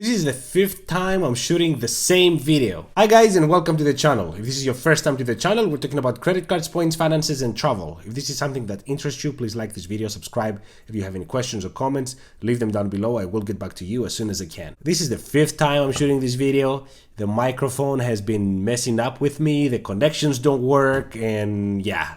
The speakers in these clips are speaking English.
This is the 5th time I'm shooting the same video. Hi guys and welcome to the channel. If this is your first time to the channel, we're talking about credit cards, points, finances and travel. If this is something that interests you, please like this video, subscribe. If you have any questions or comments, leave them down below. I will get back to you as soon as I can. This is the 5th time I'm shooting this video. The microphone has been messing up with me, the connections don't work, and yeah,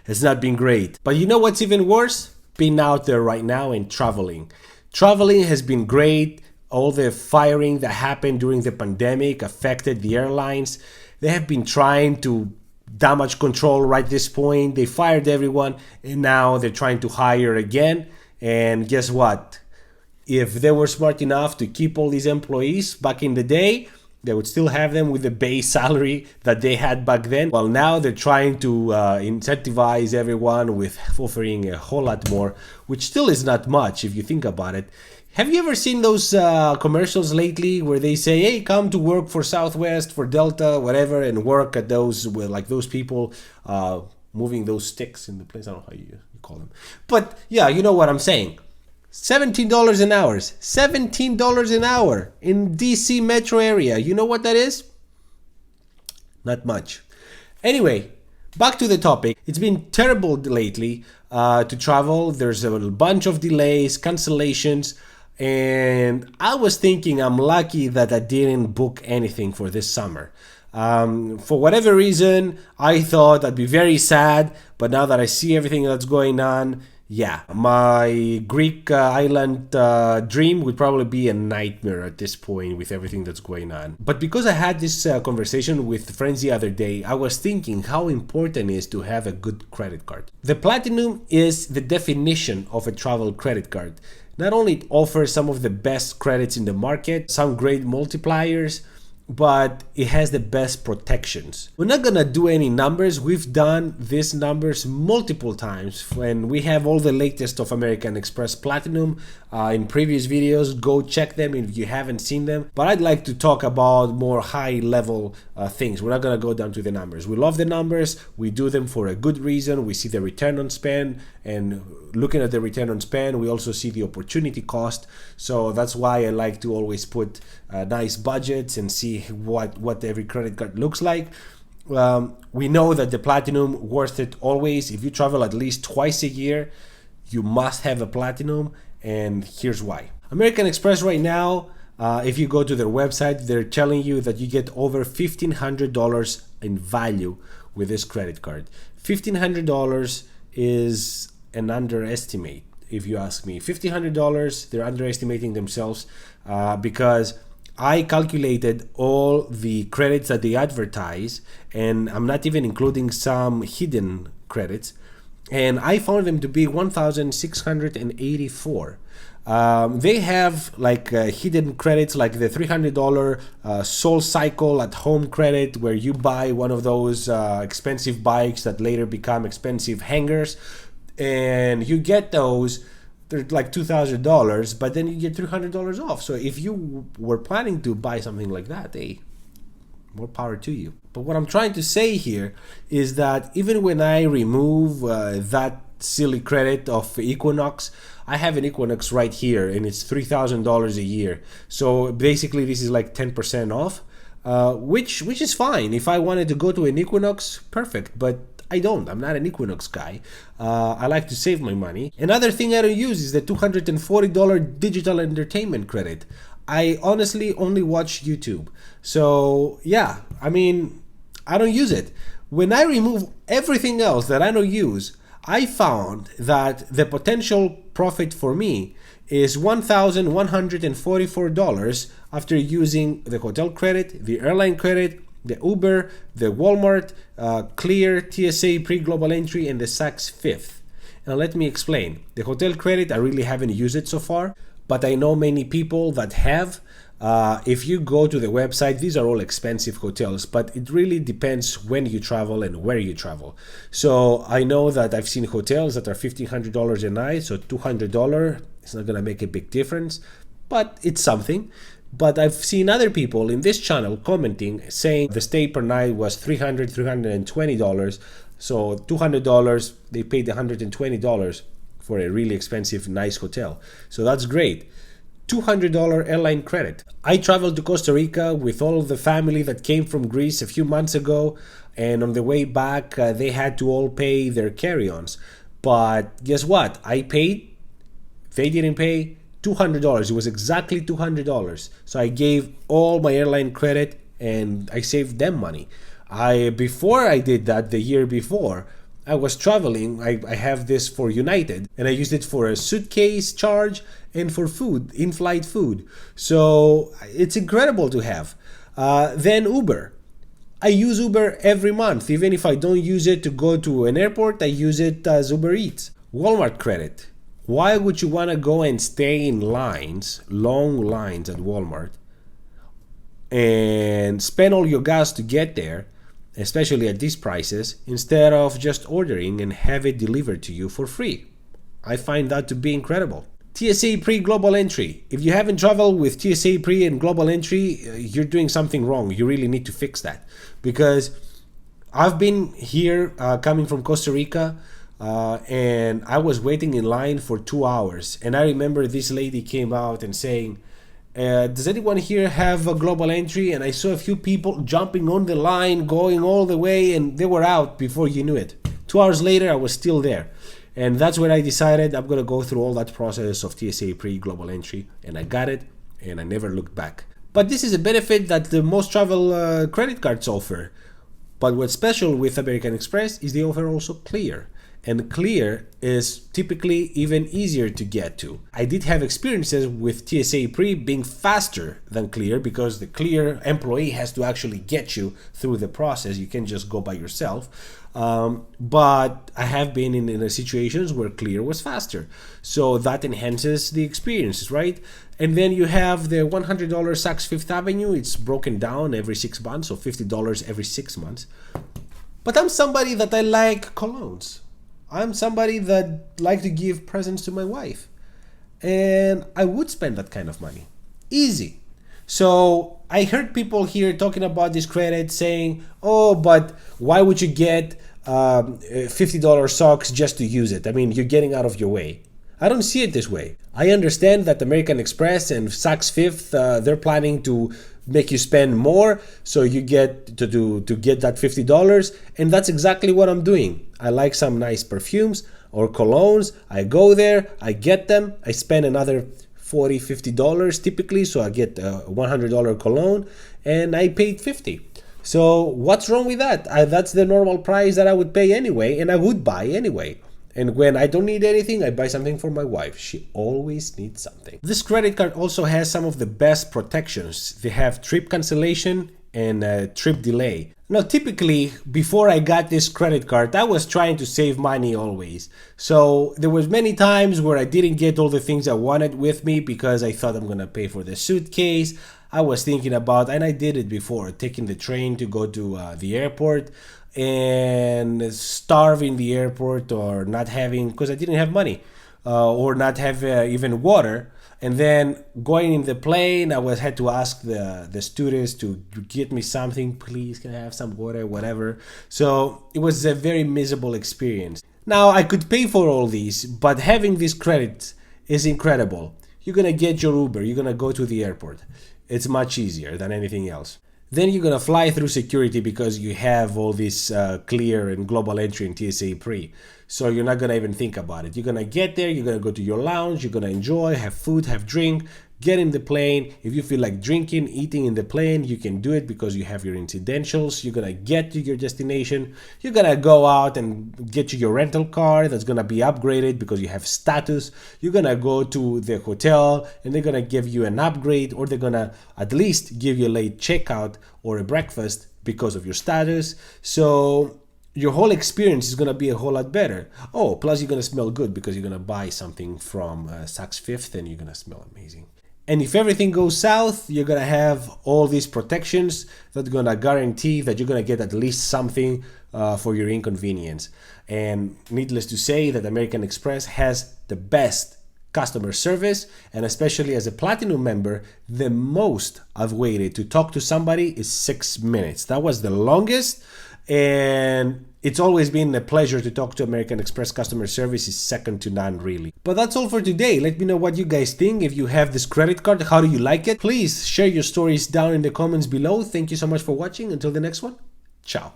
it's not been great. But you know what's even worse? Being out there right now and traveling. Traveling has been great. All the firing that happened during the pandemic affected the airlines. They have been trying to damage control right this point. They fired everyone and now they're trying to hire again. And guess what? If they were smart enough to keep all these employees back in the day, they would still have them with the base salary that they had back then. Well, now they're trying to incentivize everyone with offering a whole lot more, which still is not much if you think about it. Have you ever seen those commercials lately where they say, hey, come to work for Southwest, for Delta, whatever, and work at those, like those people moving those sticks in the place? I don't know how you call them. But yeah, you know what I'm saying. $17 an hour. $17 an hour in DC metro area. You know what that is? Not much. Anyway, back to the topic. It's been terrible lately to travel. There's a bunch of delays, cancellations. And I was thinking I'm lucky that I didn't book anything for this summer. For whatever reason, I thought I'd be very sad, but now that I see everything that's going on, yeah, my Greek island dream would probably be a nightmare at this point with everything that's going on. But because I had this conversation with friends the other day, I was thinking how important it is to have a good credit card. The Platinum is the definition of a travel credit card. Not only it offers some of the best credits in the market, some great multipliers, but it has the best protections. We're not gonna do any numbers. We've done these numbers multiple times when we have all the latest of American Express Platinum in previous videos. Go check them if you haven't seen them. But I'd like to talk about more high level things. We're not gonna go down to the numbers. We love the numbers. We do them for a good reason. We see the return on spend, and looking at the return on spend, we also see the opportunity cost. So that's why I like to always put nice budgets and see what every credit card looks like. We know that the Platinum worth it always. If you travel at least twice a year, you must have a Platinum, and here's why. American Express right now, if you go to their website, they're telling you that you get over $1,500 in value with this credit card. $1,500 is an underestimate, if you ask me. $1,500, they're underestimating themselves because I calculated all the credits that they advertise, and I'm not even including some hidden credits, and I found them to be 1,684. They have like hidden credits like the $300 Soul Cycle at home credit, where you buy one of those expensive bikes that later become expensive hangers, and you get those. They're like $2,000, but then you get $300 off. So if you were planning to buy something like that, hey, more power to you. But what I'm trying to say here is that even when I remove that silly credit of Equinox, I have an Equinox right here, and it's $3,000 a year. So basically, this is like 10% off, which is fine. If I wanted to go to an Equinox, perfect. But I don't. I'm not an Equinox guy. I like to save my money. Another thing I don't use is the $240 digital entertainment credit. I honestly only watch YouTube. So yeah, I mean, I don't use it. When I remove everything else that I don't use, I found that the potential profit for me is $1,144 after using the hotel credit, the airline credit, the Uber, the Walmart, Clear, TSA pre-global entry, and the Saks Fifth. Now let me explain. The hotel credit, I really haven't used it so far, but I know many people that have. If you go to the website, these are all expensive hotels, but it really depends when you travel and where you travel. So I know that I've seen hotels that are $1,500 a night, so $200, it's not gonna make a big difference, but it's something. But I've seen other people in this channel commenting saying the stay per night was $320. So $200, they paid $120 for a really expensive, nice hotel. So that's great. $200 airline credit. I traveled to Costa Rica with all of the family that came from Greece a few months ago, and on the way back, they had to all pay their carry-ons. But guess what? I paid, they didn't pay $200. It was exactly $200. So I gave all my airline credit and I saved them money. Before I did that, the year before, I was traveling. I have this for United, and I used it for a suitcase charge and for food, in-flight food. So it's incredible to have. Then Uber. I use Uber every month. Even if I don't use it to go to an airport, I use it as Uber Eats. Walmart credit. Why would you want to go and stay in lines, long lines at Walmart, and spend all your gas to get there, especially at these prices, instead of just ordering and have it delivered to you for free? I find that to be incredible. TSA pre-global entry. If you haven't traveled with TSA pre and global entry, you're doing something wrong. You really need to fix that, because I've been here coming from Costa Rica, and I was waiting in line for 2 hours, and I remember this lady came out and saying, does anyone here have a global entry? And I saw a few people jumping on the line, going all the way, and they were out before you knew it. 2 hours later, I was still there. And that's when I decided I'm going to go through all that process of TSA pre-global entry. And I got it, and I never looked back. But this is a benefit that the most travel credit cards offer. But what's special with American Express is they offer also Clear. And Clear is typically even easier to get to. I did have experiences with TSA Pre being faster than Clear, because the Clear employee has to actually get you through the process. You can't just go by yourself. But I have been in situations where Clear was faster. So that enhances the experiences, right? And then you have the $100 Saks Fifth Avenue. It's broken down every 6 months, so $50 every 6 months. But I'm somebody that I like colognes. I'm somebody that like to give presents to my wife, and I would spend that kind of money. Easy. So I heard people here talking about this credit saying, oh, but why would you get $50 socks just to use it? I mean, you're getting out of your way. I don't see it this way. I understand that American Express and Saks Fifth, they're planning to make you spend more, so you get to get that $50, and that's exactly what I'm doing. I like some nice perfumes or colognes. I go there, I get them, I spend another $40, $50 typically, so I get a $100 cologne, and I paid $50. So what's wrong with that? That's the normal price that I would pay anyway, and I would buy anyway. And when I don't need anything, I buy something for my wife. She always needs something. This credit card also has some of the best protections. They have trip cancellation and trip delay. Now, typically, before I got this credit card, I was trying to save money always. So there was many times where I didn't get all the things I wanted with me because I thought I'm going to pay for the suitcase. I was thinking about, and I did it before, taking the train to go to the airport and starve in the airport, or not having, because I didn't have money, or not have even water. And then going in the plane, I had to ask the stewardess to get me something. Please, can I have some water, whatever. So it was a very miserable experience. Now, I could pay for all these, but having this credit is incredible. You're going to get your Uber. You're going to go to the airport. It's much easier than anything else. Then you're going to fly through security because you have all this Clear and global entry and TSA pre. So you're not going to even think about it. You're going to get there, you're going to go to your lounge, you're going to enjoy, have food, have drink, get in the plane. If you feel like drinking, eating in the plane, you can do it because you have your incidentals. You're going to get to your destination. You're going to go out and get you your rental car that's going to be upgraded because you have status. You're going to go to the hotel and they're going to give you an upgrade, or they're going to at least give you a late checkout or a breakfast because of your status. So your whole experience is going to be a whole lot better. Oh, plus you're going to smell good because you're going to buy something from Saks Fifth and you're going to smell amazing. And if everything goes south, you're going to have all these protections that are going to guarantee that you're going to get at least something for your inconvenience. And needless to say that American Express has the best customer service, and especially as a Platinum member, the most I've waited to talk to somebody is 6 minutes. That was the longest. and it's always been a pleasure to talk to American Express. Customer service is second to none, really. But that's all for today. Let me know what you guys think. If you have this credit card, how do you like it? Please share your stories down in the comments below. Thank you so much for watching. Until the next one, ciao.